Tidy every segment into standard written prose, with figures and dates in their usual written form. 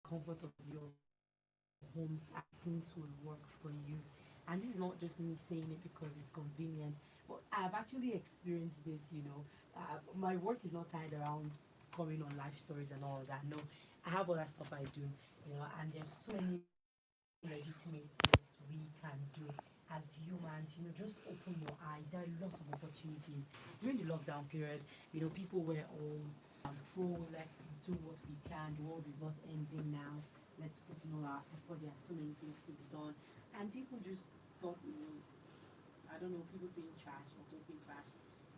comfort of your homes and things will work for you. And this is not just me saying it because it's convenient, but I've actually experienced this. My work is not tied around coming on life stories and all of that. No, I have other stuff I do, and there's so many legitimate things we can do as humans. Just open your eyes. There are lots of opportunities. During the lockdown period, people were all pro, let's do what we can. The world is not ending now. Let's put in all our effort. There are so many things to be done. And people just thought it was, I don't know, people saying trash or talking trash.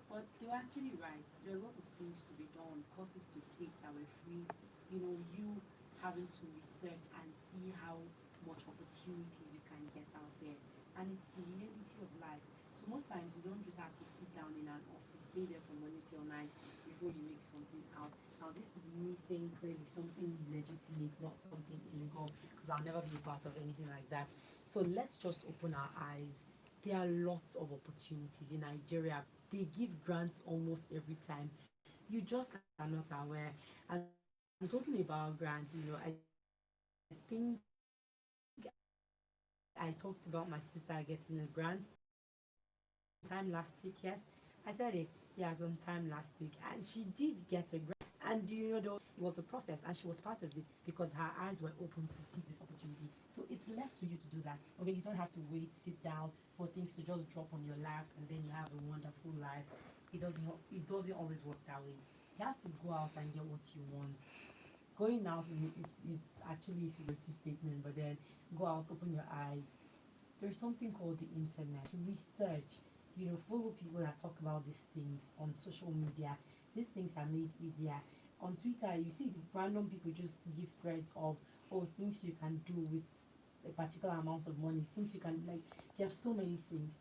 But they were actually right. There are a lot of things to be done, courses to take that were free. You having to research and see how much opportunities you can get out there. And it's the reality of life. So most times you don't just have to sit down in an office, stay there from morning till night before you make something out. Now this is me saying clearly something legitimate, not something illegal, because I'll never be a part of anything like that. So let's just open our eyes. There are lots of opportunities in Nigeria. They give grants almost every time. You just are not aware. And I'm talking about grants. I think I talked about my sister getting a grant time last week. Yes, I said it. Yeah, sometime last week, and she did get a grant. And though it was a process, and she was part of it because her eyes were open to see this opportunity. So it's left to you to do that. Okay, you don't have to wait, sit down for things to just drop on your laps, and then you have a wonderful life. It doesn't always work that way. You have to go out and get what you want. Going out, it's actually a figurative statement, but then go out, open your eyes. There's something called the internet. Research, follow people that talk about these things on social media. These things are made easier. On Twitter, you see random people just give threads of, oh, things you can do with a particular amount of money, things you can, like, there are so many things.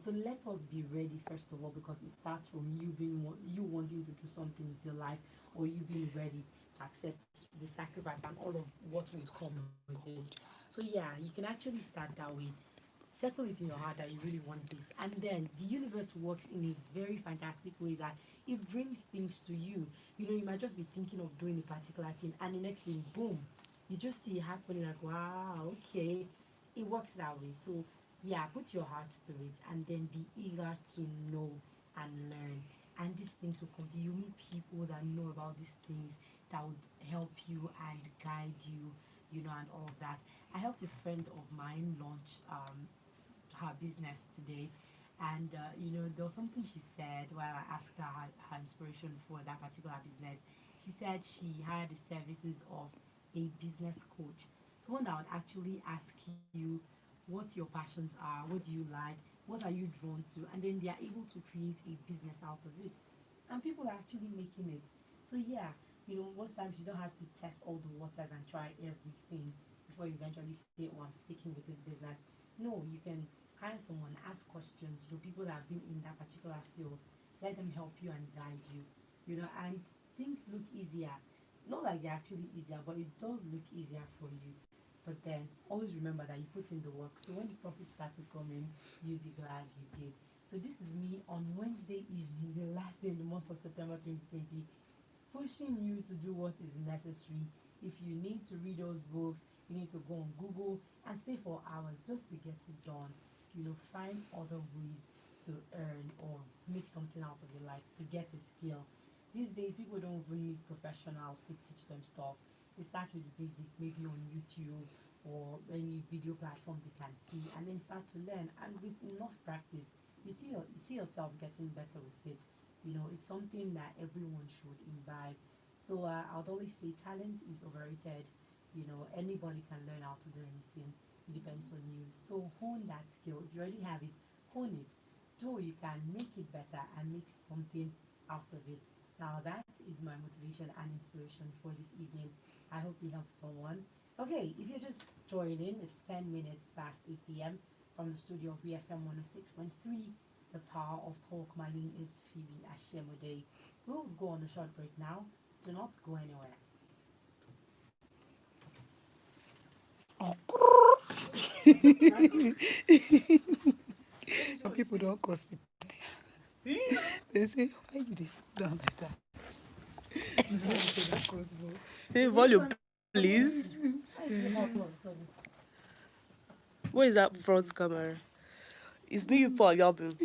So let us be ready first of all, because it starts from you wanting to do something with your life, or you being ready to accept the sacrifice and all of what will come with it. So yeah, you can actually start that way. Settle it in your heart that you really want this, and then the universe works in a very fantastic way that it brings things to you. You might just be thinking of doing a particular thing, and the next thing, boom, you just see it happening. Like, wow, okay, it works that way. So yeah, put your heart to it, and then be eager to know and learn. And these things will come to you. You meet people that know about these things that would help you and guide you, and all of that. I helped a friend of mine launch her business today. And there was something she said while I asked her inspiration for that particular business. She said she had the services of a business coach, someone that would actually ask you what your passions are, what do you like, what are you drawn to, and then they are able to create a business out of it. And people are actually making it. So yeah, most times you don't have to test all the waters and try everything before you eventually say, oh, I'm sticking with this business. No, you can hire someone, ask questions, people that have been in that particular field, let them help you and guide you, and things look easier. Not like they're actually easier, but it does look easier for you. But then always remember that you put in the work. So when the profits start to come in, you'll be glad you did. So this is me on Wednesday evening, the last day in the month of September 2020, pushing you to do what is necessary. If you need to read those books, you need to go on Google and stay for hours just to get it done. Find other ways to earn or make something out of your life, to get a skill. These days, people don't even need professionals to teach them stuff. They start with the basic, maybe on YouTube or any video platform they can see, and then start to learn. And with enough practice, you see yourself getting better with it. It's something that everyone should imbibe. So I would always say talent is overrated. Anybody can learn how to do anything. It depends on you. So hone that skill. If you already have it, hone it. Do you can make it better and make something out of it. Now that is my motivation and inspiration for this evening. I hope it helps someone. Okay, if you're just joining, it's 10 minutes past 8 p.m. from the studio of wefm 106.3, the power of talk. My name is Phoebe Ashemode. We'll go on a short break now. Do not go anywhere. Some people don't cause it. They say, why you dey fall down like that? You don't say that cause, Say volume. Please. Why is it hot all of a sudden? Where is that front camera? It's me people are yapping.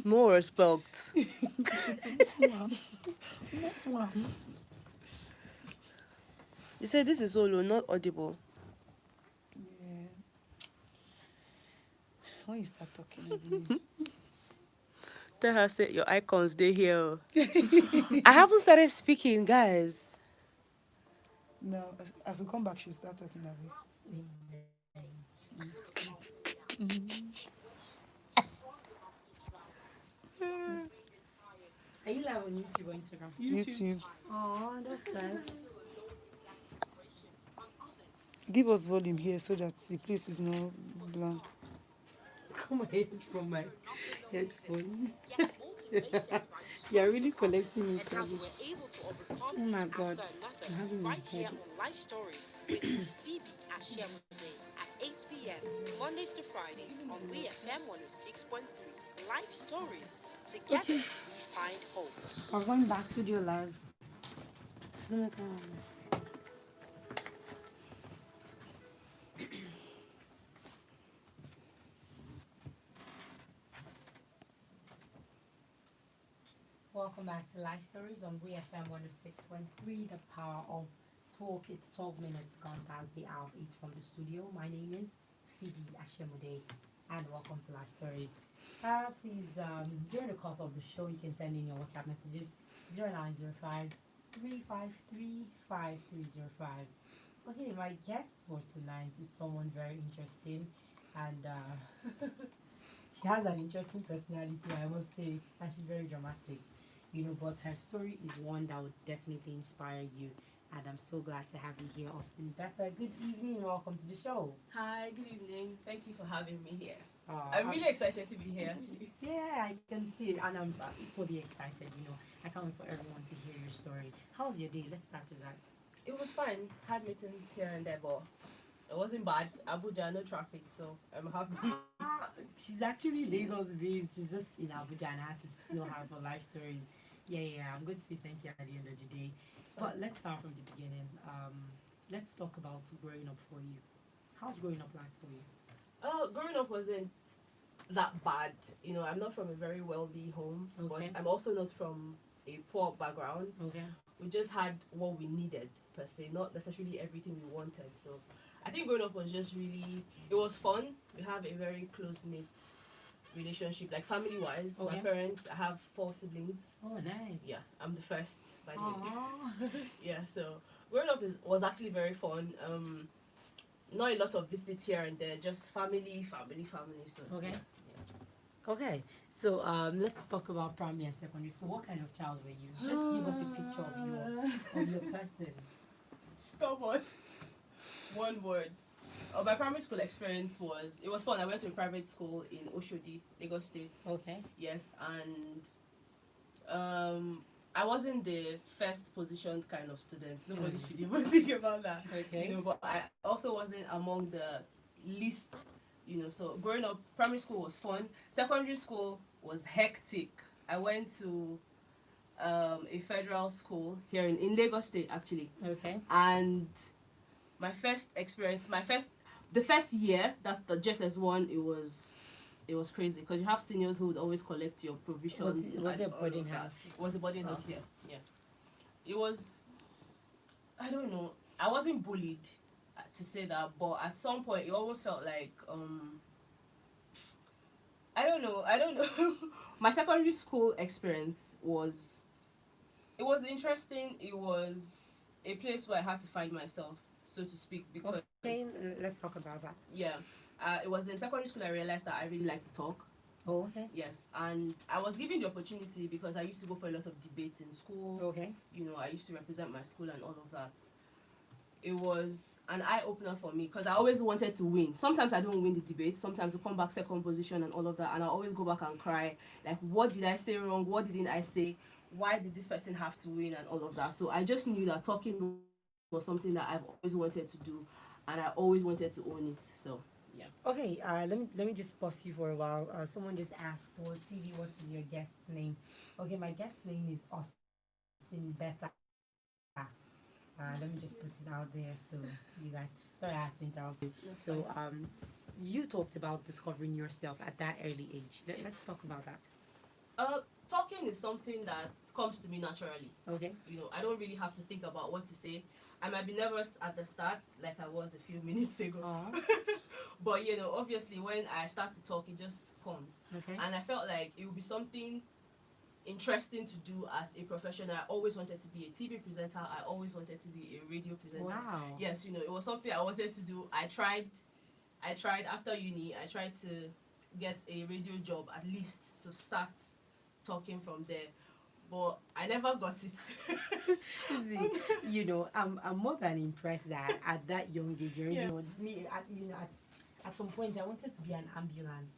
No respect. Not one. You said this is solo, not audible. Yeah. When you start talking, Tell her say your icons they here. I haven't started speaking, guys. no, as we come back, she'll start talking about Are you live on YouTube or Instagram? YouTube. Oh, that's nice. Give us volume here so that the place is not blank. Come away from my headphones. You're really collecting me. Oh my god. I'm having a Right here headache. on Life Stories with Phoebe Ashemode at 8 p.m. Mondays to Fridays on wefm 106.3. Life Stories. Together we find hope. We're going back to your live. Welcome back to Life Stories on wefm 106.3, the power of talk. It's 12 minutes gone past the hour of 8 from the studio. My name is Phoebe Ashemode, and welcome to Life Stories. Please, during the course of the show, you can send in your WhatsApp messages 0905 353 5305. Okay, my guest for tonight is someone very interesting, and she has an interesting personality, I must say, and she's very dramatic, but her story is one that would definitely inspire you. And I'm so glad to have you here, Austin Betha. Good evening, welcome to the show. Hi, good evening. Thank you for having me here. Uh, I'm really excited to be here, actually. Yeah, I can see it, and I'm equally excited. I can't wait for everyone to hear your story. How's your day? Let's start with that. It was fine. Had meetings here and there, but it wasn't bad. Abuja, no traffic, so I'm happy. She's actually Lagos based. She's just in Abuja, and I had to still have her life stories. Yeah. I'm going to say thank you at the end of the day. But let's start from the beginning. Let's talk about growing up for you. How's growing up like for you? Growing up wasn't that bad. I'm not from a very wealthy home, Okay. but I'm also not from a poor background. Okay. We just had what we needed, per se, not necessarily everything we wanted. So I think growing up was just really, it was fun. We have a very close-knit relationship, like family-wise. Okay. My parents, I have 4 siblings. Oh, nice. Yeah, I'm the first, by the way. Aww. Yeah, so growing up was actually very fun. Not a lot of visits here and there, just family. So Okay. yeah. Okay. So let's talk about primary and secondary school. What kind of child were you? Just give us a picture of your person. Stubborn. One word. My primary school experience it was fun. I went to a private school in Oshodi, Lagos State. Okay. Yes, and I wasn't the first positioned kind of student. Nobody should even think about that. Okay. But I also wasn't among the least. So growing up, primary school was fun. Secondary school was hectic. I went to a federal school here in Lagos State, actually. Okay. And my first experience, the first year, that's the JSS1, it was crazy because you have seniors who would always collect your provisions. Was it a and all boarding of that. house? It was a boarding house, Okay. yeah. It was, I don't know, I wasn't bullied to say that, but at some point it almost felt like, I don't know. My secondary school experience it was interesting. It was a place where I had to find myself, so to speak, because Okay, let's talk about that. yeah, it was in secondary school I realized that I really like to talk. Oh, okay. Yes, and I was given the opportunity because I used to go for a lot of debates in school. Okay. I used to represent my school and all of that. It was an eye-opener for me because I always wanted to win. Sometimes I don't win the debate. Sometimes I come back second position and all of that, and I always go back and cry. Like, what did I say wrong? What didn't I say? Why did this person have to win and all of that? So I just knew that talking was something that I've always wanted to do, and I always wanted to own it. So yeah. Okay. Let me just pause you for a while. Someone just asked, "Well, Phoebe, what is your guest's name?" Okay, my guest's name is Austin Betha. Let me just put it out there so you guys. Sorry, I had to interrupt you. That's So, fine. you talked about discovering yourself at that early age. Let's talk about that. Talking is something that comes to me naturally. Okay. I don't really have to think about what to say. I might be nervous at the start, like I was a few minutes ago. Oh. But obviously, when I start to talk, it just comes. Okay. And I felt like it would be something interesting to do as a profession. I always wanted to be a TV presenter. I always wanted to be a radio presenter. Wow. Yes, it was something I wanted to do. I tried after uni. I tried to get a radio job at least to start talking from there, but I never got it. See, I'm more than impressed that at that young age, Yeah. me, at some point, I wanted to be an ambulance.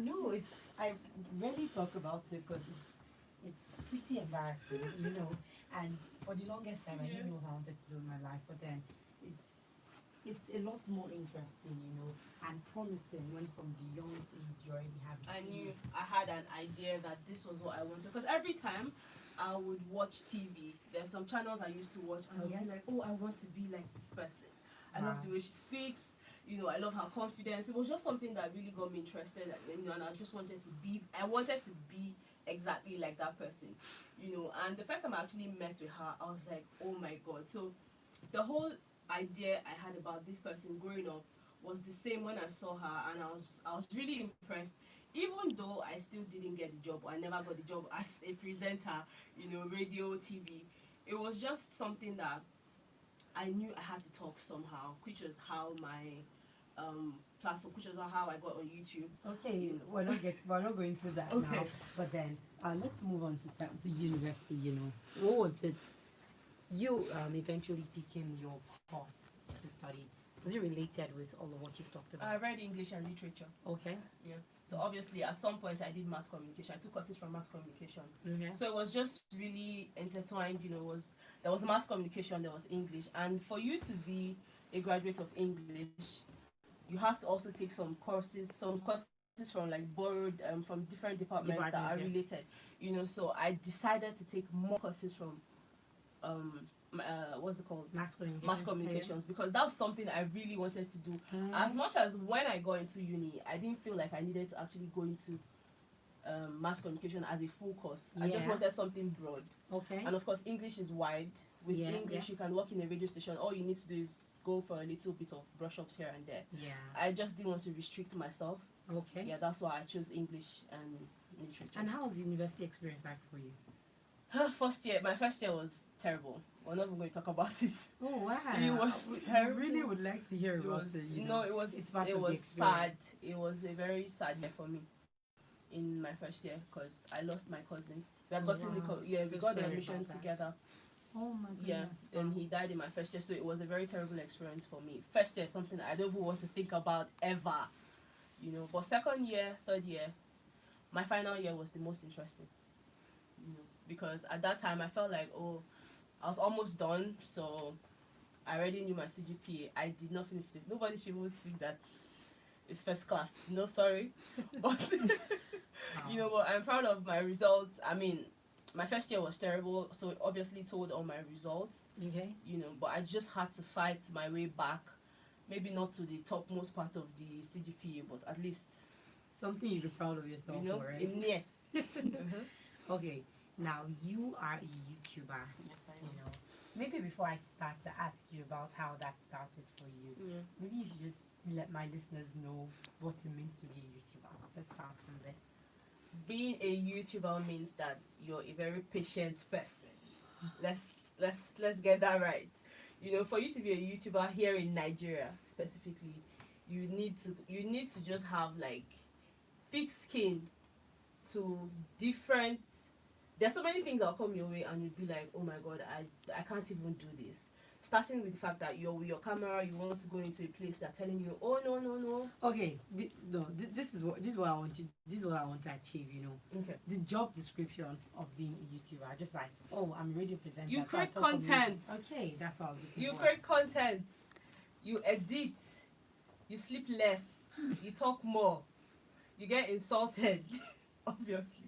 No, I rarely talk about it because it's pretty embarrassing. And for the longest time, I didn't know what I wanted to do in my life, but then it's a lot more interesting, and promising when from the young age you already have. I knew I had an idea that this was what I wanted, because every time I would watch TV, there's some channels I used to watch, and I'd be like, oh, I want to be like this person. I love the way she speaks. I love her confidence. It was just something that really got me interested, and I just wanted to be. I wanted to be exactly like that person, And the first time I actually met with her, I was like, oh my god. So the whole idea I had about this person growing up was the same when I saw her, and I was really impressed. Even though I still didn't get the job, or I never got the job as a presenter, radio, TV. It was just something that I knew I had to talk somehow, which was how my platform, which was how I got on YouTube. Okay, we're not going to that Okay. now. But then let's move on to university. What was it? You eventually picking your course to study. Was it related with all of what you've talked about? I read English and literature. Okay. Yeah. So obviously, at some point, I did mass communication. I took courses from mass communication. Okay. So it was just really intertwined. There was mass communication, there was English, and for you to be a graduate of English, you have to also take some courses from like borrowed from different departments that are Departments, related. So I decided to take more courses from what's it called? Mass communications, because that was something I really wanted to do. As much as when I got into uni, I didn't feel like I needed to actually go into mass communication as a full course. I just Yeah. wanted something broad. Okay. And of course, English is wide. With Yeah, English, you can work in a radio station. All you need to do is go for a little bit of brush-ups here and there. Yeah. I just didn't want to restrict myself. Okay. Yeah, that's why I chose English and literature. And how was the university experience like for you? My first year was terrible. We're not even going to talk about it. Oh wow! It was We terrible. really would like to hear It about was, it. It's part it of the was sad. experience. It was a very sad year for me in my first year, because I lost my cousin. We had gotten Wow, we so got the sorry admission about that. together. Oh my goodness! Yeah, and he died in my first year, so it was a very terrible experience for me. First year is something I don't even want to think about ever, But second year, third year, my final year was the most interesting, because at that time I felt like, oh, I was almost done, so I already knew my CGPA. I did not finish it. Nobody should even think that it's first class. No, sorry, but but I'm proud of my results. I mean, my first year was terrible, so it obviously told on my results. Okay. But I just had to fight my way back. Maybe not to the topmost part of the CGPA, but at least Something you'd be proud of yourself for, right? in near. Okay. Now you are a YouTuber. Yes, I am. Maybe before I start to ask you about how that started for you, Yeah. maybe you should just let my listeners know what it means to be a YouTuber. Let's start from there. Being a YouTuber means that you're a very patient person. Let's get that right. For you to be a YouTuber here in Nigeria specifically, you need to just have like thick skin to different. There's so many things that'll come your way, and you'll be like, oh my god, I can't even do this. Starting with the fact that you're with your camera, you want to go into a place, they're telling you, oh no. Okay, this is what I want you. This is what I want to achieve. Okay. The job description of being a YouTuber, just like, oh, I'm a radio presenter. You so I create talk on content. YouTube. Okay, that's what I was looking You for. create content, you edit, you sleep less, you talk more, you get insulted, obviously,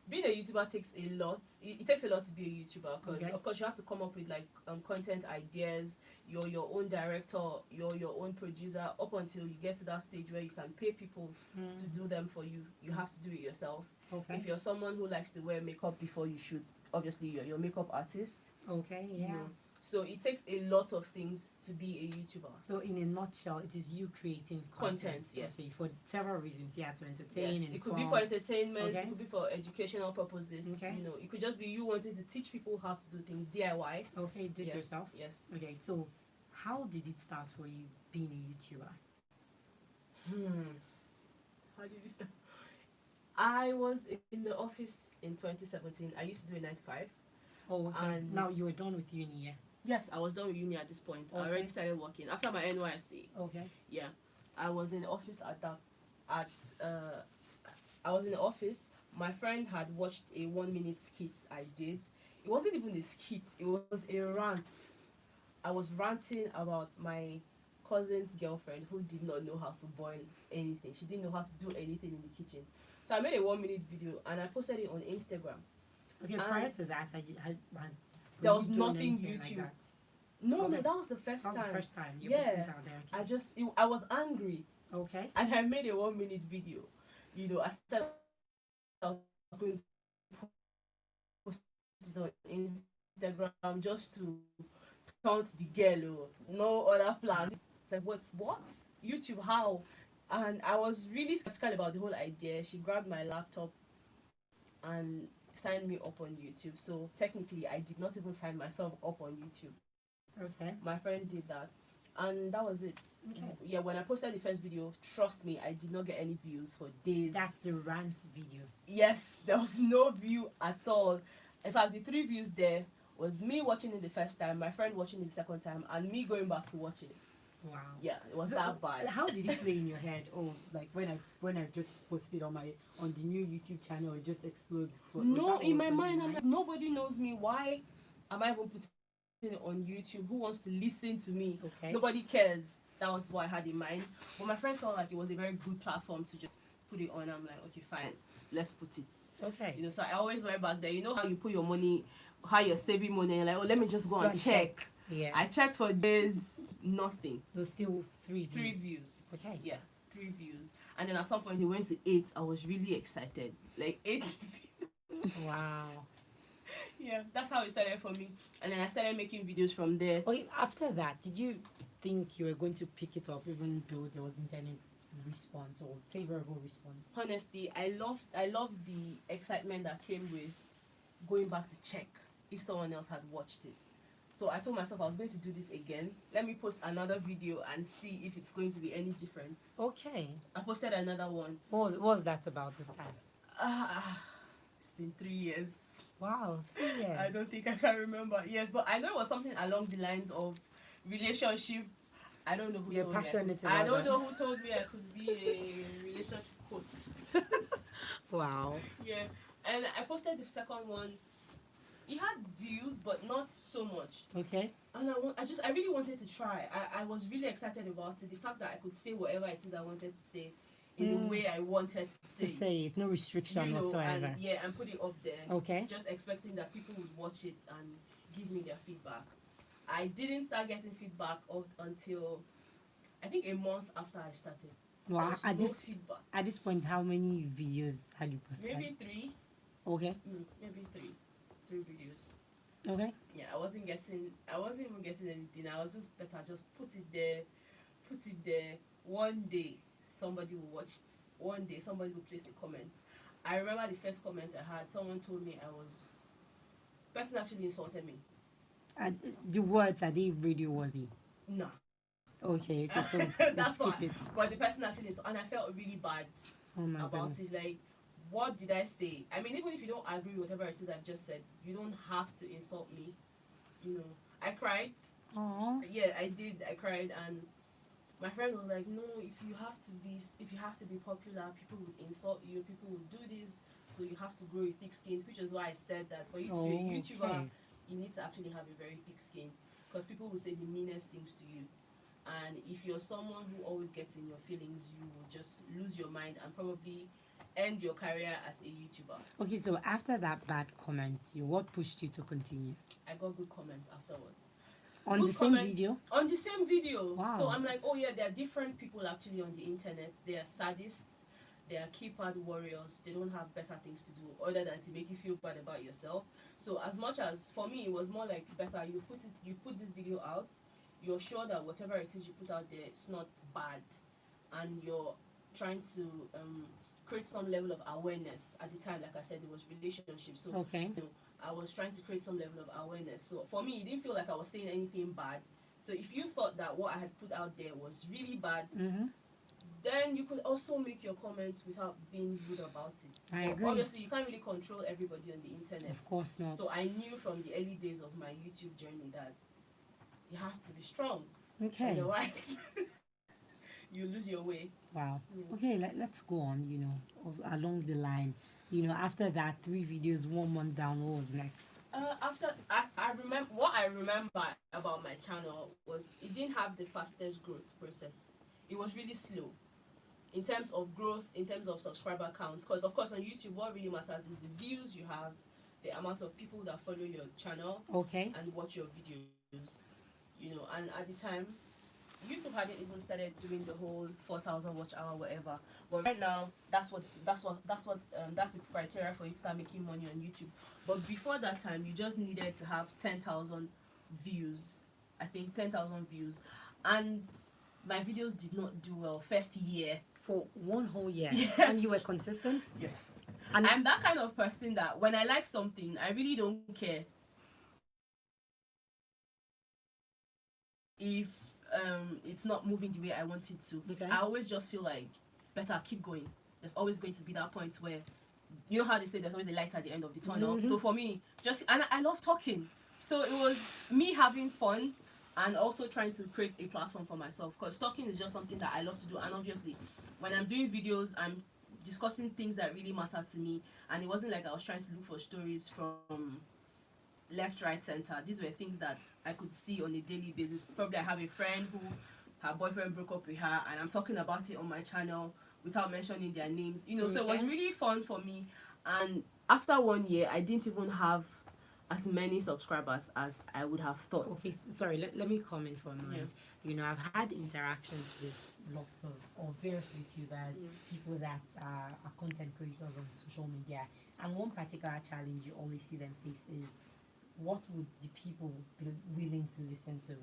being a YouTuber takes a lot. It takes a lot to be a YouTuber because, Okay. of course, you have to come up with like content ideas. You're your own director. You're your own producer. Up until you get to that stage where you can pay people to do them for you, you have to do it yourself. Okay. If you're someone who likes to wear makeup before you shoot, obviously you're your makeup artist. Okay. you Yeah. know. So it takes a lot of things to be a YouTuber. So in a nutshell, it is you creating Content, yes. Okay, for several reasons. Yeah, to entertain. Yes, it could inform. be for entertainment, Okay. it could be for educational purposes. Okay. You know, it could just be you wanting to teach people how to do things DIY. Okay, do it Yeah. yourself. Yes. Okay, so how did it start for you being a YouTuber? How did you start? I was in the office in 2017. I used to do a 9 to 5. Oh, okay. And- Now you were done with uni, yeah. Yes, I was done with uni at this point. I Okay. already started working after my NYSC. Okay. Yeah, I was in the office at that. I was in the office. My friend had watched a 1 minute skit I did. It wasn't even a skit. It was a rant. I was ranting about my cousin's girlfriend who did not know how to boil anything. She didn't know how to do anything in the kitchen. So I made a 1 minute video and I posted it on Instagram. Okay, And- prior to that, There were was you doing nothing anything YouTube. that? No, Okay. no, that was the first That was time. the first time you Yeah. put it out there. Okay. I was angry. Okay. And I made a 1 minute video. You know, I said I was going to post it on Instagram just to taunt the girl. No other plan. It's like, what? YouTube, how? And I was really skeptical about the whole idea. She grabbed my laptop and signed me up on YouTube. So technically, I did not even sign myself up on YouTube. Okay. My friend did that. And that was it. Okay. Yeah, when I posted the first video, trust me, I did not get any views for days. That's the rant video. Yes, there was no view at all. In fact, the 3 views there was me watching it the first time, my friend watching it the second time, and me going back to watch it. Wow. Yeah, it was So, that bad. How did it play in your head? Oh, like when I just posted on the new YouTube channel, it just exploded. So was No, that in my also mind, I'm like, nobody knows me. Why am I even putting it on YouTube? Who wants to listen to me? Okay. Nobody cares. That was what I had in mind. But my friend felt like it was a very good platform to just put it on. I'm like, okay, fine, let's put it. Okay. You know, so I always went back there. You know how you put your money, how you're saving money, and like, oh, let me just go Go and and check. Yeah. I checked for days, nothing. It was still 3 views. 3 views. Okay. Yeah, 3 views. And then at some point, it went to 8. I was really excited. Like 8 views. Wow. Yeah, that's how it started for me. And then I started making videos from there. Okay. After that, did you think you were going to pick it up, even though there wasn't any response or favorable response? Honestly, I loved the excitement that came with going back to check if someone else had watched it. So I told myself I was going to do this again. Let me post another video and see if it's going to be any different. Okay. I posted another one. What was that about this time? It's been 3 years. Wow. 3 years. I don't think I can remember. Yes, but I know it was something along the lines of relationship. I don't know who You're told me. passionate I about don't that. know who told me I could be a relationship coach. Wow. Yeah, and I posted the second one. It had views, but not so much. Okay. And I really wanted to try. I was really excited about it. The fact that I could say whatever it is I wanted to say in the way I wanted to To say. say it, no restriction whatsoever. And, yeah, and put it up there. Okay. Just expecting that people would watch it and give me their feedback. I didn't start getting feedback until I think a month after I started. Wow. There was At no this feedback. at this point, how many videos had you posted? Maybe 3. Okay. Maybe 3 videos. Okay. Yeah, I wasn't even getting anything. I was just better just put it there. One day somebody will watch it. One day somebody will place a comment. I remember the first comment I had, someone told me person actually insulted me. The words, are they radio worthy? No. Okay. So That's let's why. keep it. But the person actually and I felt really bad Oh my about goodness. it. Like, what did I say? I mean, even if you don't agree with whatever it is I've just said, you don't have to insult me. You know, I cried. Aww. Yeah, I did. I cried, and my friend was like, "No, if you have to be popular, people would insult you. People would do this, so you have to grow a thick skin." Which is why I said that for you to be a YouTuber, Okay. you need to actually have a very thick skin, because people will say the meanest things to you. And if you're someone who always gets in your feelings, you will just lose your mind and probably end your career as a YouTuber. Okay, so after that bad comment, what pushed you to continue? I got good comments afterwards. On Good the same comments video? on the same video. Wow. So I'm like, oh yeah, there are different people actually on the internet. They are sadists, they are keypad warriors. They don't have better things to do other than to make you feel bad about yourself. So as much as for me, it was more like better. You put this video out. You're sure that whatever it is you put out there, it's not bad, and you're trying to create some level of awareness. At the time, like I said, it was relationships. So Okay. I was trying to create some level of awareness. So for me, it didn't feel like I was saying anything bad. So if you thought that what I had put out there was really bad, then you could also make your comments without being rude about it. I But agree. obviously, you can't really control everybody on the internet. Of course not. So I knew from the early days of my YouTube journey that you have to be strong. Okay. Otherwise, you lose your way. Wow. Yeah. Okay, let's go on, along the line. After that, 3 videos, 1 month down, what was next? After I remember what I remember about my channel was it didn't have the fastest growth process. It was really slow in terms of growth, in terms of subscriber counts. Because of course on YouTube, what really matters is the views you have, the amount of people that follow your channel, Okay. and watch your videos. And at the time, YouTube hadn't even started doing the whole 4,000 watch hour whatever. But right now, that's the criteria for you to start making money on YouTube. But before that time, you just needed to have 10,000 views. I think 10,000 views, and my videos did not do well first year. For 1 whole year. Yes. And you were consistent? Yes. And I'm that kind of person that when I like something, I really don't care if it's not moving the way I want it to. Okay. I always just feel like better keep going. There's always going to be that point where you know how they say there's always a light at the end of the tunnel. So for me, and I love talking. So it was me having fun and also trying to create a platform for myself, because talking is just something that I love to do. And obviously when I'm doing videos, I'm discussing things that really matter to me, and it wasn't like I was trying to look for stories from left, right, center. These were things that I could see on a daily basis. Probably I have a friend who her boyfriend broke up with her, and I'm talking about it on my channel without mentioning their names. So it was really fun for me. And after 1 year, I didn't even have as many subscribers as I would have thought. Okay, sorry, let me comment for a moment. I've had interactions with lots of various YouTubers, people that are content creators on social media, and one particular challenge you always see them face is, what would the people be willing to listen to?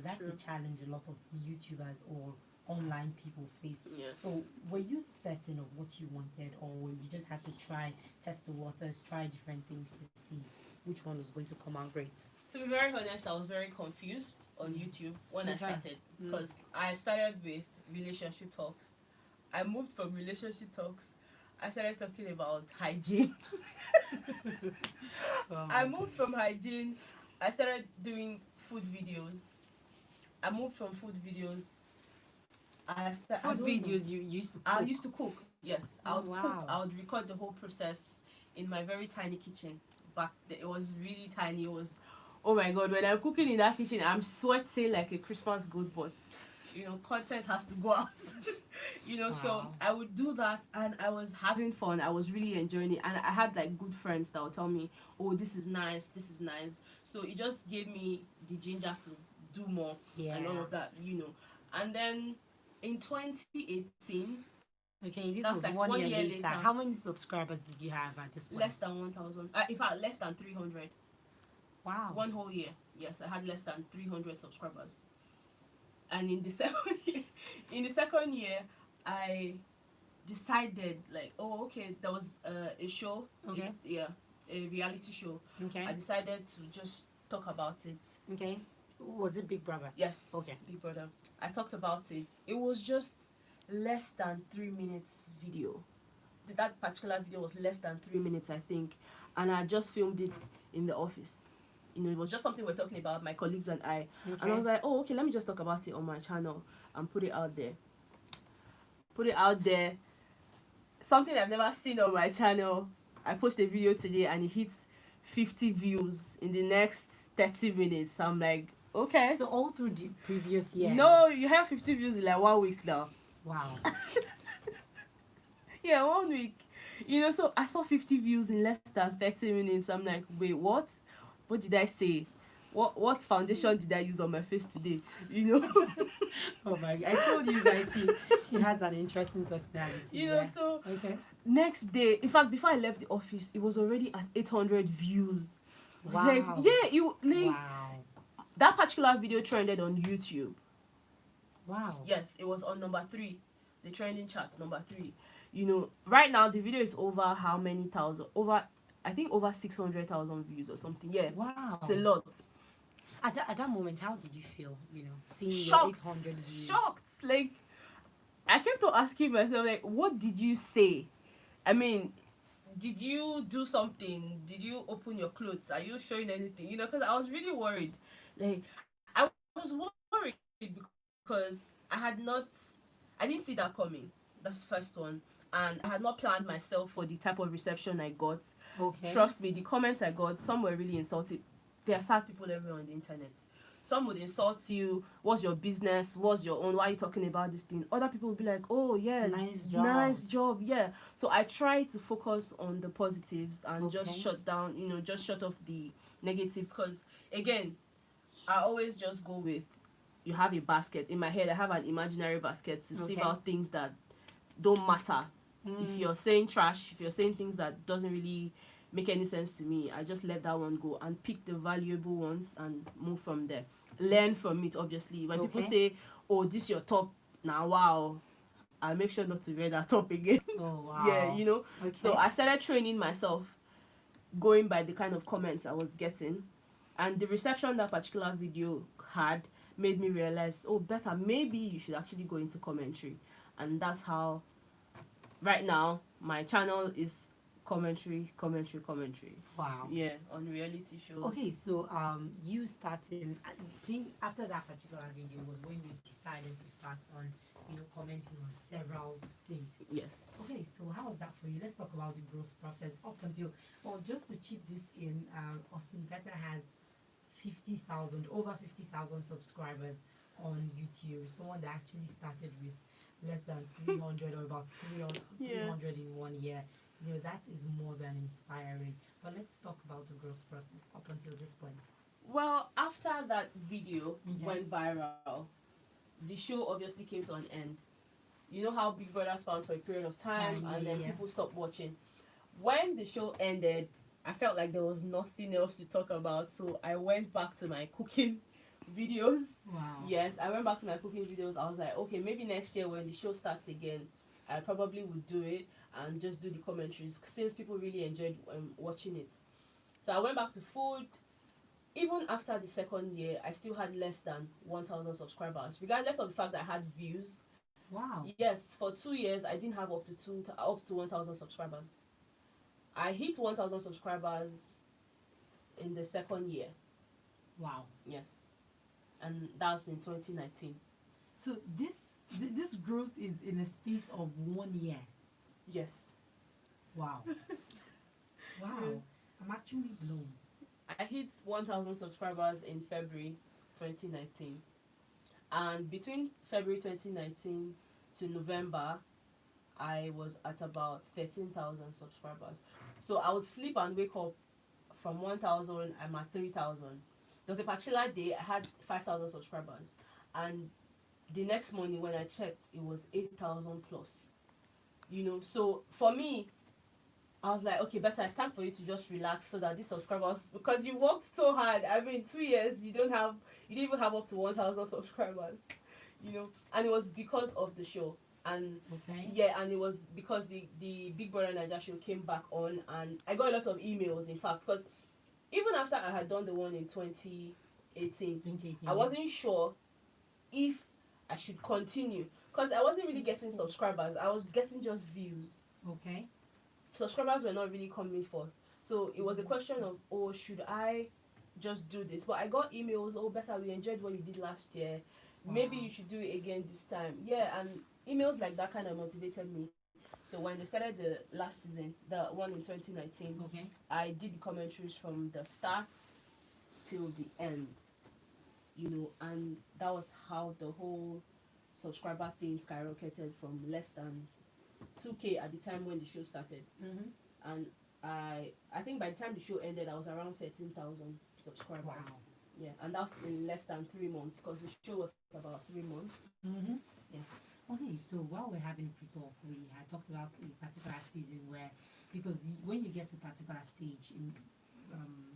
That's True. a challenge a lot of YouTubers or online people face. Yes. So were you certain of what you wanted, or you just had to test the waters, try different things to see which one was going to come out great? To be very honest, I was very confused on YouTube when I Okay. started, because I started with relationship talks. I moved from relationship talks. I started talking about hygiene. I moved from hygiene. I started doing food videos. I moved from food videos. Food videos you used to cook. I used to cook. Yes, I would wow. cook. I would record the whole process in my very tiny kitchen. It was really tiny. It was, oh my god! When I'm cooking in that kitchen, I'm sweating like a Christmas goat. But content has to go out. So Wow. I would do that, and I was having fun. I was really enjoying it, and I had like good friends that would tell me, "Oh, this is nice. This is nice." So it just gave me the ginger to do more and all of that. And then in 2018, Okay, this That's was like 1 year later. later. How many subscribers did you have at this point? less than 1,000. In fact, less than 300. Wow. 1 whole year. Yes, I had less than 300 subscribers. And in the second year, I decided like, oh, okay, there was a show. Okay. A reality show. Okay. I decided to just talk about it. Okay. Was it Big Brother? Yes. Okay. Big Brother. I talked about it. It was just less than 3 minutes video. That particular video was less than 3 minutes, I think, and I just filmed it in the office. It was just something we're talking about, my colleagues and I. Okay. And I was like, oh, okay, let me just talk about it on my channel and put it out there. Something I've never seen on my channel. I post a video today and it hits 50 views in the next 30 minutes. I'm like, okay. So all through the previous years? No, you have 50 views in like 1 week now. Wow. Yeah, 1 week. So I saw 50 views in less than 30 minutes. I'm like, wait, what? What did I say? What foundation did I use on my face today? You know? Oh my! I told you guys she has an interesting personality. Yeah. So Okay. next day, in fact, before I left the office, it was already at 800 views. I was like, Wow. yeah, Wow. that particular video trended on YouTube. Wow. Yes, it was on number 3, the trending chart, number 3. Right now the video is over how many thousand? I think over 600,000 views or something. Yeah, Wow. it's a lot. At that moment, how did you feel? Seeing Shocked, your 800 views. shocked. Like, I kept on asking myself, like, what did you say? I mean, did you do something? Did you open your clothes? Are you showing anything? Because I was really worried. Like, I was worried because I didn't see that coming. That's the first one. And I had not planned myself for the type of reception I got. Okay. Trust me, the comments I got, some were really insulting. There are sad people everywhere on the internet. Some would insult you. What's your business? What's your own? Why are you talking about this thing? Other people would be like, oh, yeah, Nice job. nice job. Yeah. So I try to focus on the positives and just Okay. just shut off the negatives. Because, again, I always just go with, you have a basket. In my head, I have an imaginary basket to sieve Okay. out things that don't matter. If Mm. you're saying trash, if you're saying things that doesn't really make any sense to me, I just let that one go and pick the valuable ones and move from there. Learn from it, obviously. When people Okay. say, oh, this your top, now wow, I make sure not to wear that top again. Oh wow. Yeah, Okay. So I started training myself, going by the kind of comments I was getting. And the reception that particular video had made me realize, oh, Betha, maybe you should actually go into commentary. And that's how, right now, my channel is commentary. Wow. Yeah, on reality shows. Okay, so you started. I think after that particular video was when you decided to start on, commenting on several things. Yes. Okay, so how was that for you? Let's talk about the growth process up until, well, just to chip this in, Austin Beta has over 50,000 subscribers on YouTube. Someone that actually started with less than 300 or about 300, Yeah. 300 in 1 year. That is more than inspiring. But let's talk about the growth process up until this point. Well, after that video Okay. went viral, the show obviously came to an end. You know how Big Brother spans for a period of time, Time, and yeah, then yeah. people stopped watching. When the show ended, I felt like there was nothing else to talk about, so I went back to my cooking videos. Wow. Yes, I went back to my cooking videos. I was like, okay, maybe next year when the show starts again, I probably would do it and just do the commentaries since people really enjoyed watching it. So I went back to food. Even after the second year, I still had less than 1,000 subscribers, regardless of the fact that I had views. Wow. Yes, for 2 years, I didn't have up to 1,000 subscribers. I hit 1,000 subscribers in the second year. Wow. Yes, and that was in 2019. So this growth is in a space of 1 year. Yes. Wow. Wow. I'm actually blown. I hit 1,000 subscribers in February 2019. And between February 2019 to November, I was at about 13,000 subscribers. So I would sleep and wake up from 1,000, I'm at 3,000. There was a particular day I had 5,000 subscribers. And the next morning when I checked, it was 8,000 plus. So for me, I was like, okay, better, it's time for you to just relax so that these subscribers, because you worked so hard. I mean, 2 years, you didn't even have up to 1,000 subscribers, and it was because of the show. And Okay. yeah, and it was because the Big Brother Naija show came back on, and I got a lot of emails, in fact, because even after I had done the one in 2018, 2018. I wasn't sure if I should continue, because I wasn't really getting subscribers. I was getting just views. Okay. Subscribers were not really coming forth. So it was a question of, oh, should I just do this? But I got emails, oh, Betha, we enjoyed what you did last year. Maybe Wow. you should do it again this time. Yeah, and emails like that kind of motivated me. So when they started the last season, the one in 2019, Okay. I did the commentaries from the start till the end. And that was how the whole subscriber thing skyrocketed from less than 2K at the time when the show started, Mm-hmm. and I think by the time the show ended, I was around 13,000 subscribers. Wow. Yeah, and that's in less than 3 months because the show was about 3 months. Mm-hmm. Yes. Okay, so while we're having pre-talk, we had talked about a particular season where, because when you get to a particular stage in,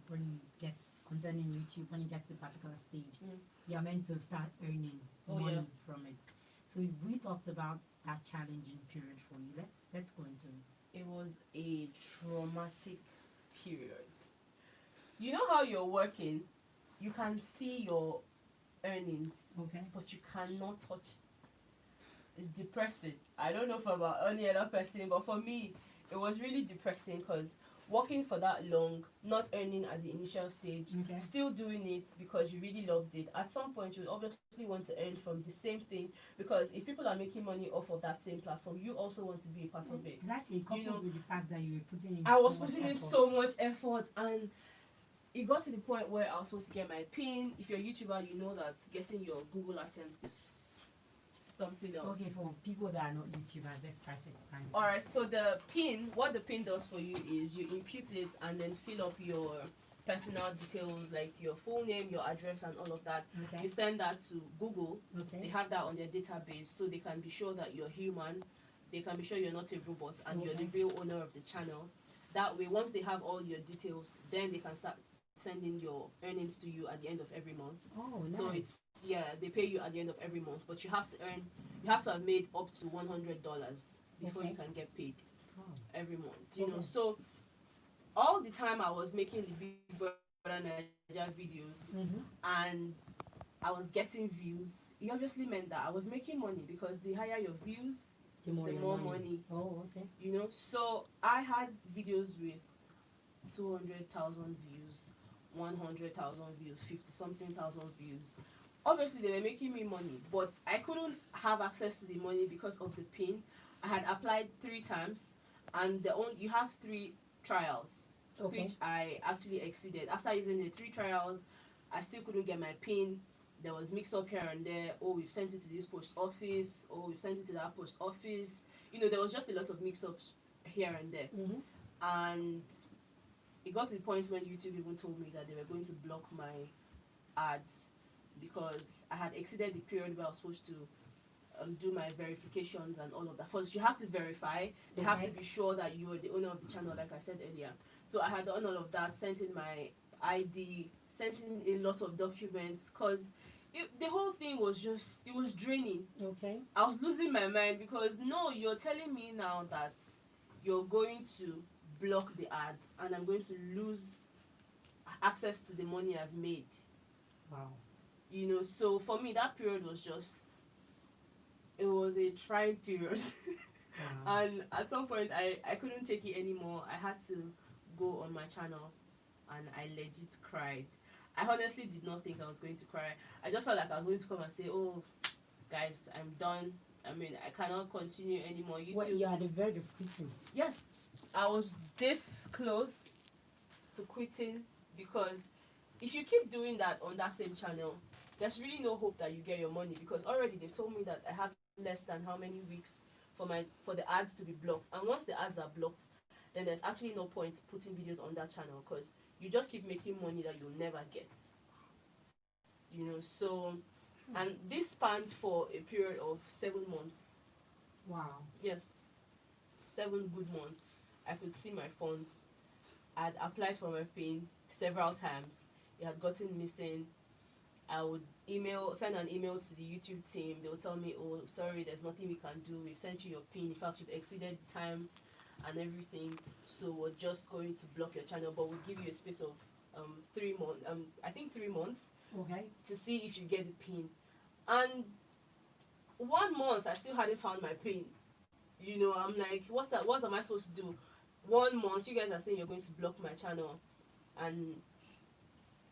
when you get concerning YouTube, when you get to a particular stage, you're meant to start earning money from it. So we talked about that challenging period for you. Let's go into it. It was a traumatic period. You know how you're working, you can see your earnings, Okay. but you cannot touch it. It's depressing. I don't know for about any other person, but for me, it was really depressing because working for that long, not earning at the initial stage, Okay. still doing it because you really loved it. At some point, you obviously want to earn from the same thing because if people are making money off of that same platform, you also want to be a part of it. Exactly. Coupled know, with the fact that you were putting in I was so much putting in effort. so much effort, and it got to the point where I was supposed to get my pin. If you're a YouTuber, you know that getting your Google AdSense is something else. Okay, for people that are not YouTubers, let's try to expand it. Alright, so the pin, what the pin does for you is you impute it and then fill up your personal details like your full name, your address, and all of that. Okay. You send that to Google. Okay. They have that on their database so they can be sure that you're human. They can be sure you're not a robot and you're the real owner of the channel. That way, once they have all your details, then they can start sending your earnings to you at the end of every month. Oh, nice. So it's they pay you at the end of every month, but you have to have made up to $100 before you can get paid every month. You know, so all the time I was making the Big Brother Nigeria videos and I was getting views. It obviously meant that I was making money because the higher your views, the more money. Oh, okay. You know, so I had videos with 200,000 views, 100,000 views, 50 something thousand views. Obviously, they were making me money, but I couldn't have access to the money because of the pin. I had applied 3 times, and you have 3 trials, which I actually exceeded. After using the 3 trials, I still couldn't get my pin. There was mix up here and there. Oh, we've sent it to this post office. Oh, we've sent it to that post office. You know, there was just a lot of mix ups here and there. And it got to the point when YouTube even told me that they were going to block my ads because I had exceeded the period where I was supposed to do my verifications and all of that. First, you have to verify. They have to be sure that you are the owner of the channel, like I said earlier. So I had done all of that, sent in my ID, sent in a lot of documents because the whole thing was it was draining. Okay. I was losing my mind because no, you're telling me now that you're going to block the ads and I'm going to lose access to the money I've made. Wow. You know, so for me that period was it was a trying period. And at some point I couldn't take it anymore. I had to go on my channel and I legit cried. I honestly did not think I was going to cry. I just felt like I was going to come and say, oh guys, I'm done. I mean, I cannot continue anymore. YouTube. Well, you're at the verge of quitting. Yes, I was this close to quitting because if you keep doing that on that same channel, there's really no hope that you get your money because already they've told me that I have less than how many weeks for the ads to be blocked. And once the ads are blocked, then there's actually no point putting videos on that channel because you just keep making money that you'll never get. You know, so and this spanned for a period of 7 months. Wow. Yes, 7 good months. I could see my funds. I had applied for my pin several times. It had gotten missing. I would send an email to the YouTube team. They would tell me, oh, sorry, there's nothing we can do. We've sent you your pin. In fact, you've exceeded time and everything. So we're just going to block your channel, but we'll give you a space of 3 months. I think 3 months. Okay. To see if you get the pin. And 1 month, I still hadn't found my pin. You know, I'm like, what am I supposed to do? 1 month, you guys are saying you're going to block my channel, and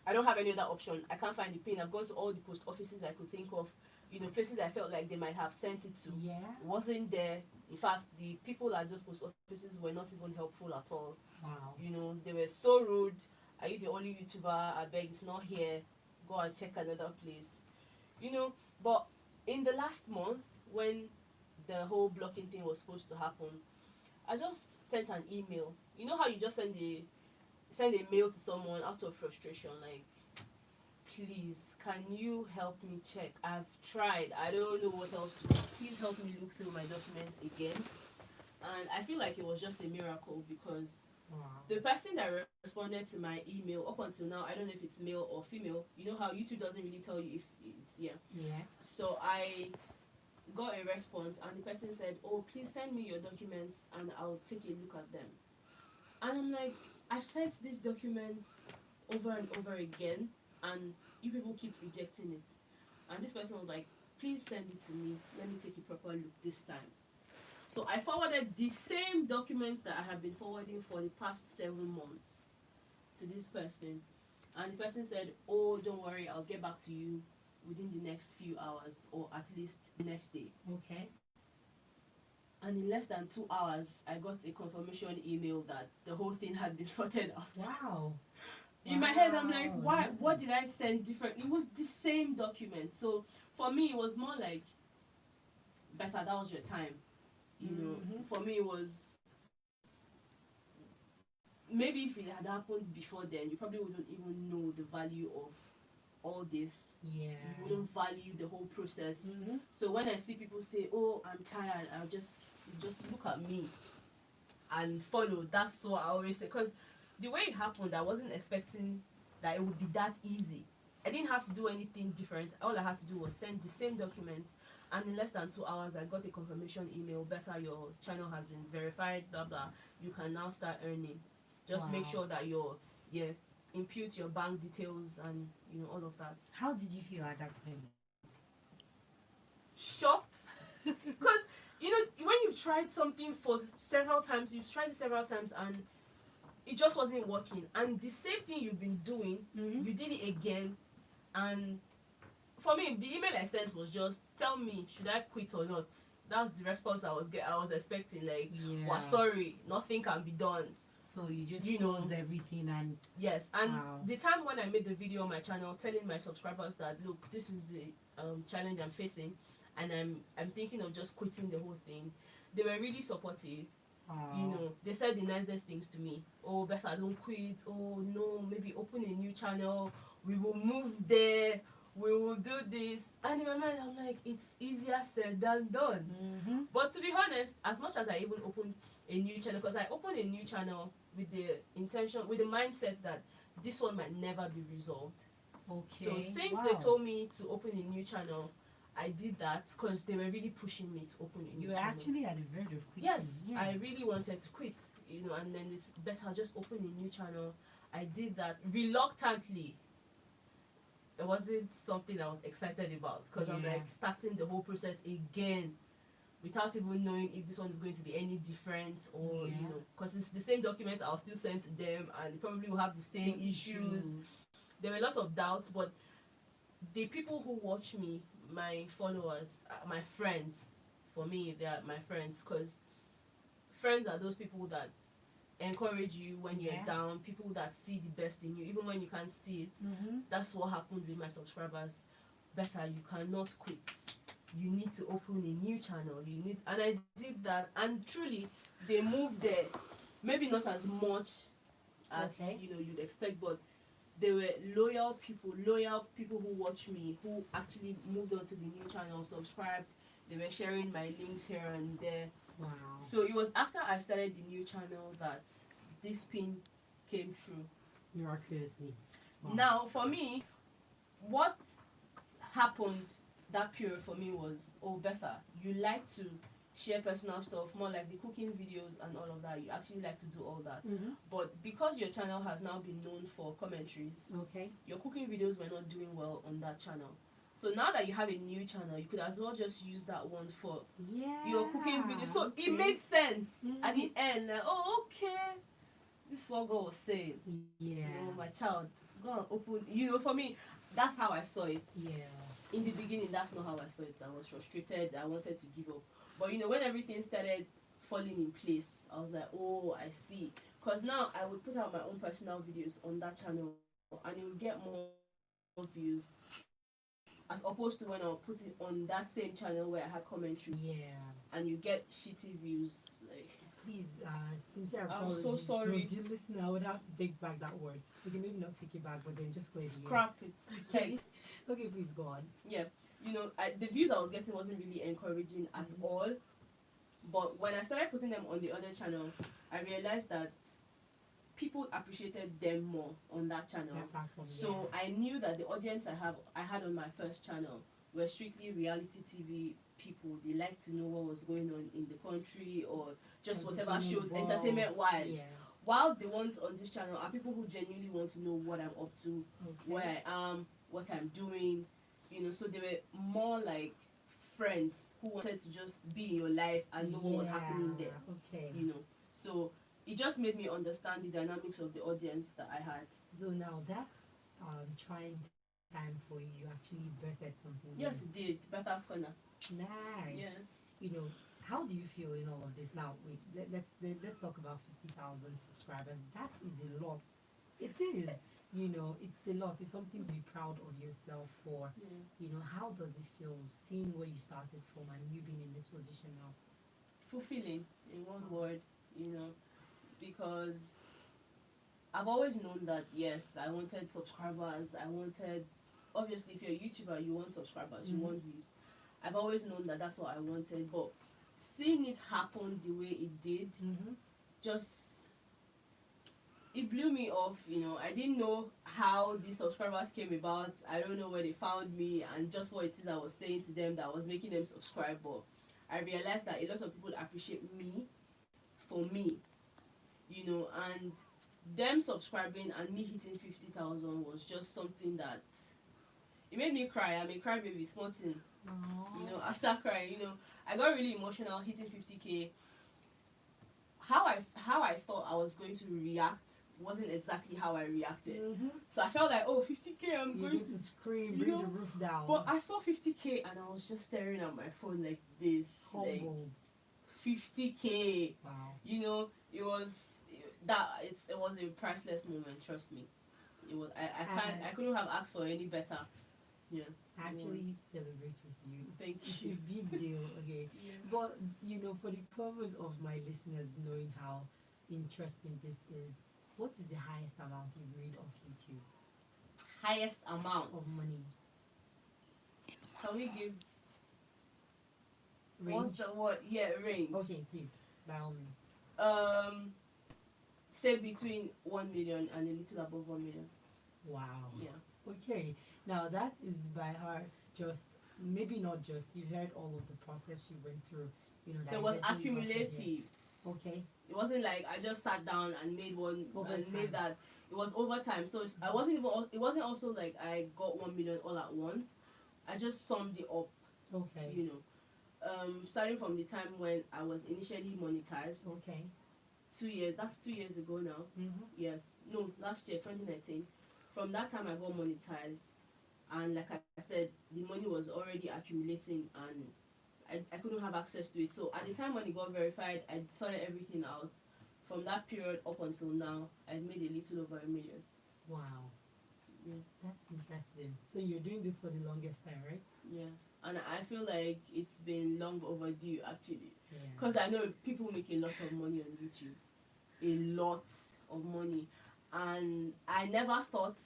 I don't have any other option. I can't find the pin. I've gone to all the post offices I could think of, you know, places I felt like they might have sent it to. Yeah. Wasn't there. In fact, the people at those post offices were not even helpful at all. Wow. You know, they were so rude. Are you the only YouTuber? I beg, it's not here. Go and check another place. You know, but in the last month, when the whole blocking thing was supposed to happen, I just sent an email. You know how you just send a mail to someone out of frustration, like, please, can you help me check? I've tried. I don't know what else to do. Please help me look through my documents again. And I feel like it was just a miracle because Wow. the person that responded to my email up until now, I don't know if it's male or female. You know how YouTube doesn't really tell you if it's, yeah. Yeah. So I got a response and the person said, oh, please send me your documents and I'll take a look at them. And I'm like, I've sent these documents over and over again and you people keep rejecting it. And this person was like, please send it to me. Let me take a proper look this time. So I forwarded the same documents that I have been forwarding for the past 7 months to this person. And the person said, oh, don't worry, I'll get back to you within the next few hours or at least the next day. Okay. And in less than 2 hours, I got a confirmation email that the whole thing had been sorted out. Wow. In my head, I'm like, Wow. why? What did I send different? It was the same document. So for me, it was more like, better, that was your time. You know, for me, it was, maybe if it had happened before then, you probably wouldn't even know the value of all this. Yeah. You wouldn't value the whole process. So when I see people say, oh, I'm tired, I'll just look at me and follow. That's what I always say. Because the way it happened, I wasn't expecting that it would be that easy. I didn't have to do anything different. All I had to do was send the same documents, and in less than 2 hours, I got a confirmation email. Better, your channel has been verified. Blah blah. You can now start earning. Just make Wow. sure that impute your bank details and all of that. How did you feel at that point? Shocked, because when you've tried something for several times, and it just wasn't working, and the same thing you've been doing, you did it again, and for me, the email I sent was just, tell me, should I quit or not? That's the response I was expecting. Like, well, sorry, nothing can be done. So you just You know. closed everything and Yes, and Wow. the time when I made the video on my channel telling my subscribers that, look, this is the challenge I'm facing, and I'm thinking of just quitting the whole thing, they were really supportive. They said the nicest things to me. Oh, better don't quit. Oh no, maybe open a new channel. We will move there. We will do this. And in my mind, I'm like, it's easier said than done. But to be honest, as much as I even opened a new channel, because I opened a new channel with the intention, with the mindset that this one might never be resolved. Okay. So since Wow. they told me to open a new channel, I did that because they were really pushing me to open a new You were channel. actually at the verge of quitting. Yes, Yeah. I really wanted to quit, and then it's better just open a new channel. I did that reluctantly. It wasn't something I was excited about because I'm Yeah. like starting the whole process again without even knowing if this one is going to be any different or, Yeah. because it's the same document I'll still send to them and they probably will have the same issues. There were a lot of doubts, but the people who watch me, my followers, my friends, for me, they are my friends, because friends are those people that encourage you when you're Yeah. down, people that see the best in you, even when you can't see it. That's what happened with my subscribers. Better, you cannot quit. You need to open a new channel. And I did that, and truly, they moved there. Maybe not as much as Okay. you'd expect, but they were loyal people who watch me, who actually moved on to the new channel, subscribed. They were sharing my links here and there. Wow. So it was after I started the new channel that this pin came true. Miraculously. Wow. Now, for me, what happened that period for me was, Betha, you like to share personal stuff, more like the cooking videos and all of that. You actually like to do all that. But because your channel has now been known for commentaries, Okay. your cooking videos were not doing well on that channel. So now that you have a new channel, you could as well just use that one for Yeah. your cooking video. So okay. it made sense at the end. Like, okay, this is what God was saying. Yeah. My child, go and open. For me, that's how I saw it. Yeah. In the beginning, that's not how I saw it. I was frustrated. I wanted to give up. But when everything started falling in place, I was like, oh, I see. Because now I would put out my own personal videos on that channel, and it would get more views. as opposed to when I'll put it on that same channel where I had commentaries Yeah. and you get shitty views. Like, Please, sincere I'm so apologies. sorry. To you listen, I would have to take back that word. Okay, maybe not take it back, but then just clear it. scrap it. Okay. Like, Okay, please go on. yeah, the views I was getting wasn't really encouraging at all. But when I started putting them on the other channel, I realized that people appreciated them more on that channel. That platform, So I knew that the audience I had on my first channel were strictly reality TV people. They like to know what was going on in the country or just whatever shows, entertainment wise. Yeah. While the ones on this channel are people who genuinely want to know what I'm up to, Okay. where I am, what I'm doing. So they were more like friends who wanted to just be in your life and know what was happening there. Okay. So it just made me understand the dynamics of the audience that I had. So now that trying time for you, you actually birthed something. Yes, it did. Better's Corner. Nice. Yeah. How do you feel in all of this? Now, let's talk about 50,000 subscribers. That is a lot. It is. It's a lot. It's something to be proud of yourself for. How does it feel seeing where you started from and you being in this position now? Fulfilling, in one word, because I've always known that, yes, I wanted subscribers. Obviously, if you're a YouTuber, you want subscribers, you want views. I've always known that that's what I wanted, but seeing it happen the way it did, it blew me off. I didn't know how the subscribers came about. I don't know where they found me and just what it is I was saying to them that was making them subscribe, but I realized that a lot of people appreciate me for me, and them subscribing and me hitting 50,000 was just something that it made me cry. I'm a crybaby, small thing. I start crying. I got really emotional hitting 50K. How I thought I was going to react wasn't exactly how I reacted. So I felt like, 50K, I'm You're going to scream, bring the roof down. But I saw 50K and I was just staring at my phone like this. Humbled. Like 50K. Wow. It was a priceless moment, trust me. It was I couldn't have asked for any better. Yeah. Actually celebrate with you. Thank It's you. a big deal, okay. Yeah. But for the purpose of my listeners knowing how interesting this is, what is the highest amount you've made off YouTube Highest amount of money? Can we give Range? what's the word? Yeah, range. Okay, please, by all means. Say between 1 million and a little above 1 million. Wow. Yeah. Okay. Now that is by her maybe not just, you heard all of the process she went through. So it was accumulative. Okay. It wasn't like I just sat down and made one Over and time. made that. It was over time. So I wasn't even. It wasn't also like I got 1 million all at once. I just summed it up. Okay. Starting from the time when I was initially monetized. Okay. 2 years. That's 2 years ago now. Yes. No, last year, 2019. From that time I got monetized, and like I said, the money was already accumulating and I couldn't have access to it. So at the time when it got verified, I sorted everything out. From that period up until now, I've made a little over 1 million. Wow. Yeah. That's interesting. So you're doing this for the longest time, right? Yes. And I feel like it's been long overdue actually. Yeah. Because I know people make a lot of money on YouTube. A lot of money. And I never thought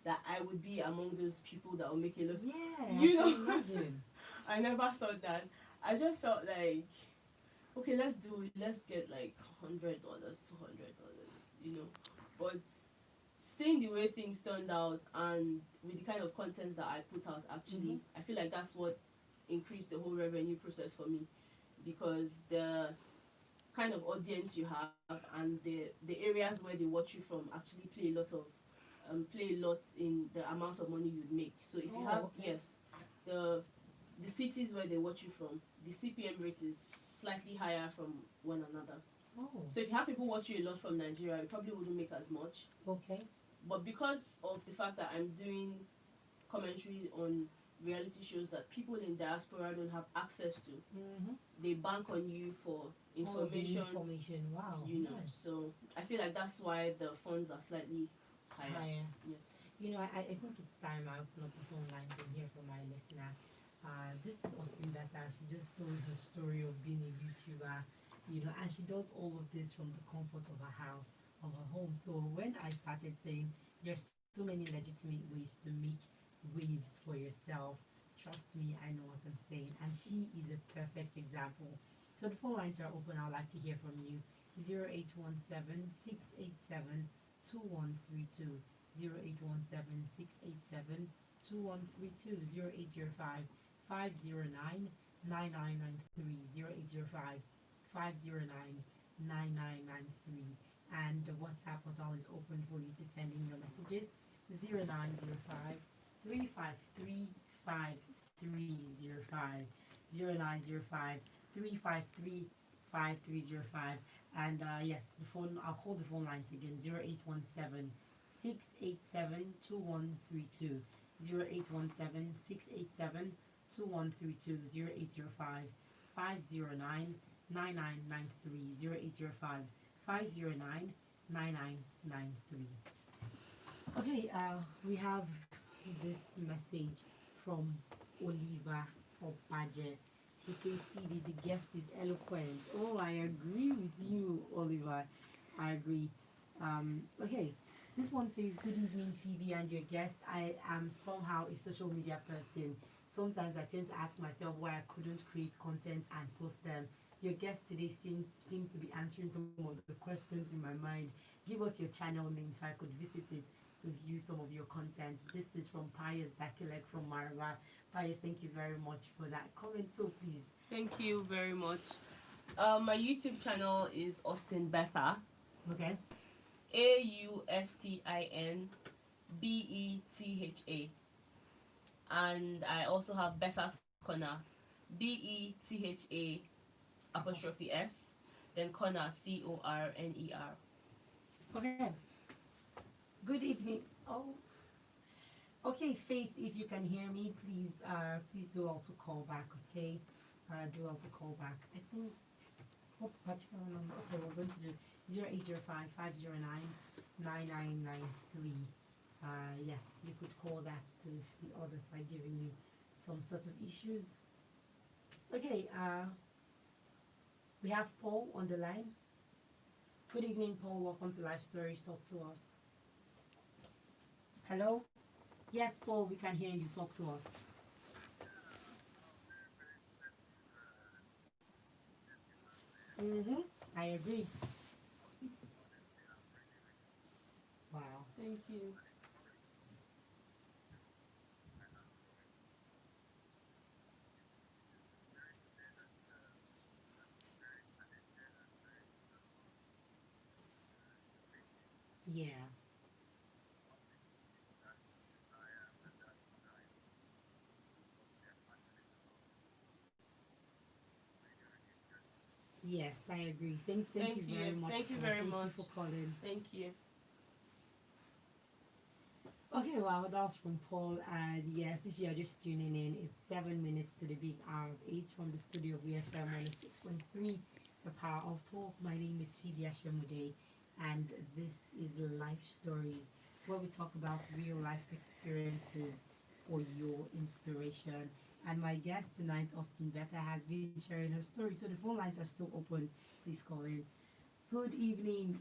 that I would be among those people that will make a lot. Yeah. You I know? can imagine. I never thought that. I just felt like, okay, let's get like $100, $200, But seeing the way things turned out and with the kind of content that I put out, actually, I feel like that's what increased the whole revenue process for me, because the kind of audience you have and the areas where they watch you from actually play a lot in the amount of money you'd make. So if you have the cities where they watch you from, the CPM rate is slightly higher from one another. Oh. So if you have people watch you a lot from Nigeria, you probably wouldn't make as much. Okay. But because of the fact that I'm doing commentary on reality shows that people in diaspora don't have access to, they bank on you for information. Wow. So I feel like that's why the funds are slightly higher. Yes. I think it's time I open up the phone lines and hear from my listener. This is Austin Beta. She just told her story of being a YouTuber, and she does all of this from the comfort of her house, of her home. So when I started saying there's so many legitimate ways to make waves for yourself, trust me, I know what I'm saying. And she is a perfect example. So the phone lines are open. I'd like to hear from you. 0817 687 2132. 0817 687 2132, 0805 509 9993, 0805 509 9993. And the WhatsApp portal is open for you to send in your messages. 0905 353 5305, 0905 353 5305. And yes, the phone, I'll call the phone lines again. 0817 687 2132, 0817 687 2132, 0805 509 9993, 0805 509 9993. Okay, we have this message from Oliver Obaje. He says, Phoebe, the guest is eloquent. Oh, I agree with you, Oliver. I agree. Okay, this one says, good evening, Phoebe, and your guest. I am somehow a social media person. Sometimes I tend to ask myself why I couldn't create content and post them. Your guest today seems to be answering some of the questions in my mind. Give us your channel name so I could visit it to view some of your content. This is from Pius Dakilek from Marava. Pius, thank you very much for that comment. So please. Thank you very much. My YouTube channel is Austin Betha. Okay. AUSTINBETHA. And I also have Betha's Corner. BETHA apostrophe S. Then Corner CORNER. Okay. Good evening. Oh. Okay, Faith, if you can hear me, please do also call back, okay? Do also call back. I think what particular number? Okay, we're going to do 0805 509 9993. Yes, you could call that too if the others are giving you some sort of issues. Okay, we have Paul on the line. Good evening, Paul. Welcome to Life Stories. Talk to us. Hello? Yes, Paul, we can hear you. Talk to us. Mm-hmm. I agree. Wow. Thank you. Yeah. Yes, I agree. Thank you very much. Thank you very much. Thank you for calling. Thank you. Okay, well, that was from Paul. And yes, if you're just tuning in, it's 7 minutes to the big hour of 8 from the studio of wefm 106.3, the power of talk. My name is Phoebe Ashemude, and this is Life Stories, where we talk about real life experiences for your inspiration. And my guest tonight, Austin Beta, has been sharing her story. So the phone lines are still open. Please call in. Good evening,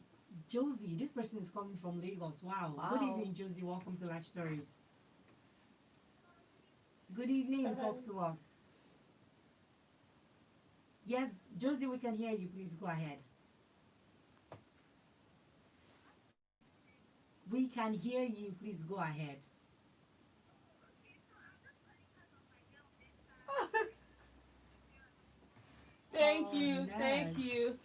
Josie. This person is coming from Lagos. Wow. Good Wow. evening, Josie. Welcome to Life Stories. Good evening. Talk to us. Yes, Josie, we can hear you. Please go ahead. We can hear you. Please go ahead. Thank Oh, you. Thank nice. you.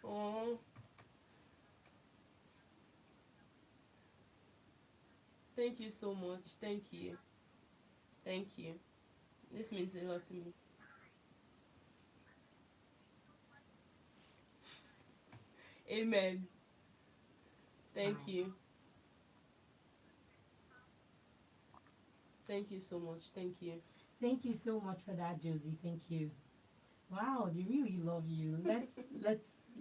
Oh, thank you so much. Thank you. Thank you. This means a lot to me. Amen. Thank Wow. you. Thank you so much. Thank you. Thank you so much for that, Josie. Thank you. Wow, they really love you. Let's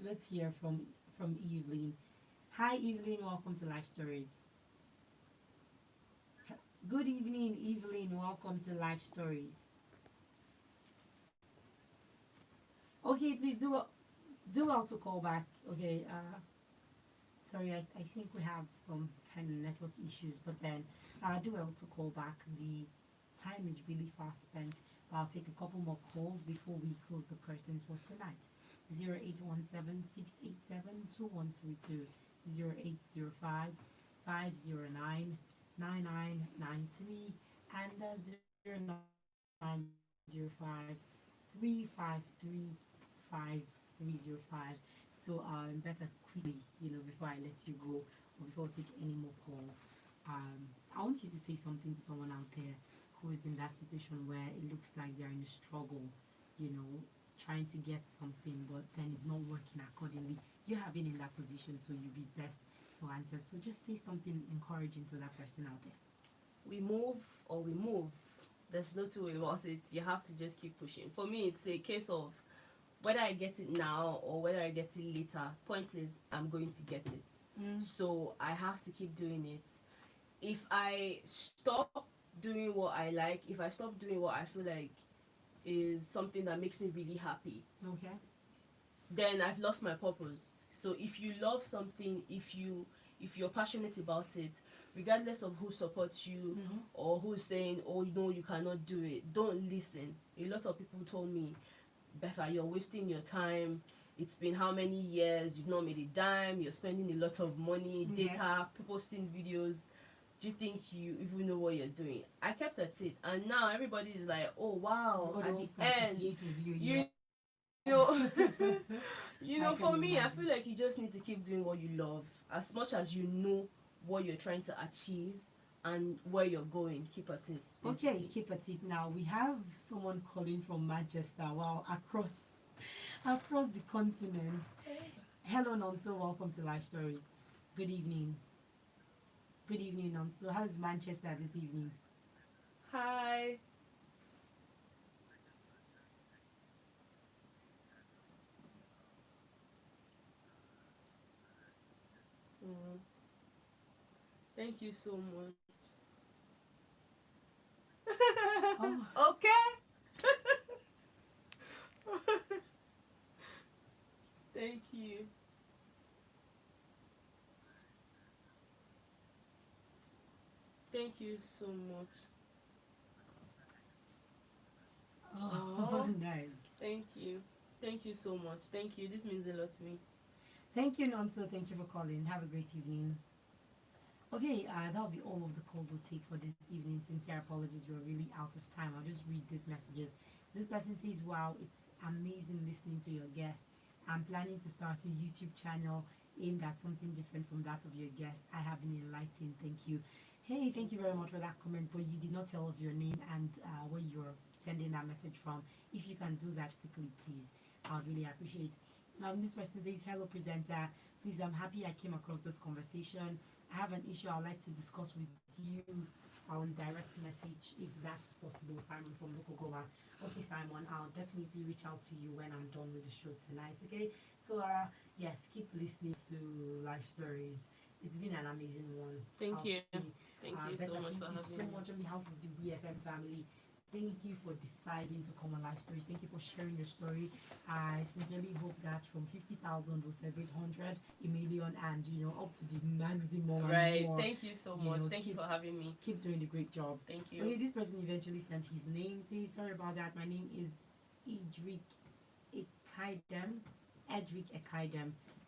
let's hear from Evelyn. Hi, Evelyn. Welcome to Life Stories. Good evening, Evelyn. Welcome to Life Stories. Okay, please do well to call back. Okay. Sorry, I think we have some kind of network issues, but then do well to call back. The time is really fast spent, but I'll take a couple more calls before we close the curtains for tonight. 0817-687-2132, 0805-509-9993, and 0905-353-5305. So better quickly, before I let you go or before I take any more calls. I want you to say something to someone out there who is in that situation where it looks like they're in a struggle, you know, trying to get something, but then it's not working accordingly. You have been in that position, so you'll be best to answer. So just say something encouraging to that person out there. We move or we move. There's no two way about it. You have to just keep pushing. For me, it's a case of whether I get it now or whether I get it later. Point is, I'm going to get it. So I have to keep doing it. If I stop doing what I like, if I stop doing what I feel like is something that makes me really happy, Okay. then I've lost my purpose. So if you love something, if you're passionate about it, regardless of who supports you or who's saying, oh no, you cannot do it, don't listen. A lot of people told me, Betha, you're wasting your time. It's been how many years? You've not made a dime. You're spending a lot of money, data, posting videos. Do you think you even know what you're doing? I kept at it, and now everybody is like, oh wow, Everybody at wants the to end, associate with you. you know, I for can me, I imagine. feel like you just need to keep doing what you love. As much as you know what you're trying to achieve and where you're going, keep at it. Okay, basically. keep at it now. We have someone calling from Manchester. Wow, across the continent. Hello, Nonso. Welcome to Life Stories. Good evening. Good evening, Nonso. How's Manchester this evening? Hi. Mm. Thank you so much. Oh. Okay. Thank you. Thank you so much. Oh, nice. Thank you. Thank you so much. Thank you. This means a lot to me. Thank you, Nonso. Thank you for calling. Have a great evening. Okay, that'll be all of the calls we'll take for this evening. Sincere apologies, we're really out of time. I'll just read these messages. This person says, wow, it's amazing listening to your guest. I'm planning to start a YouTube channel aimed at something different from that of your guest. I have been enlightened. Thank you. Hey, thank you very much for that comment, but you did not tell us your name and where you're sending that message from. If you can do that quickly, please, I would really appreciate. This person says, hello, presenter. Please, I'm happy I came across this conversation. I have an issue I'd like to discuss with you on direct message if that's possible. Simon from Lokogoma. Okay, Simon, I'll definitely reach out to you when I'm done with the show tonight. Okay, so yes, keep listening to Life Stories. It's been an amazing one. Thank you. Thank you so Becca, much thank for you having so me. much on behalf of the BFM family. Thank you for deciding to come on Life Stories. Thank you for sharing your story. I sincerely hope that from 50,000 we'll celebrate 100, a million, and up to the maximum. Right. And more. Thank you so much. Thank you for having me. Keep doing the great job. Thank you. Okay, this person eventually sent his name. Says, sorry about that. My name is Edric Ekaidem.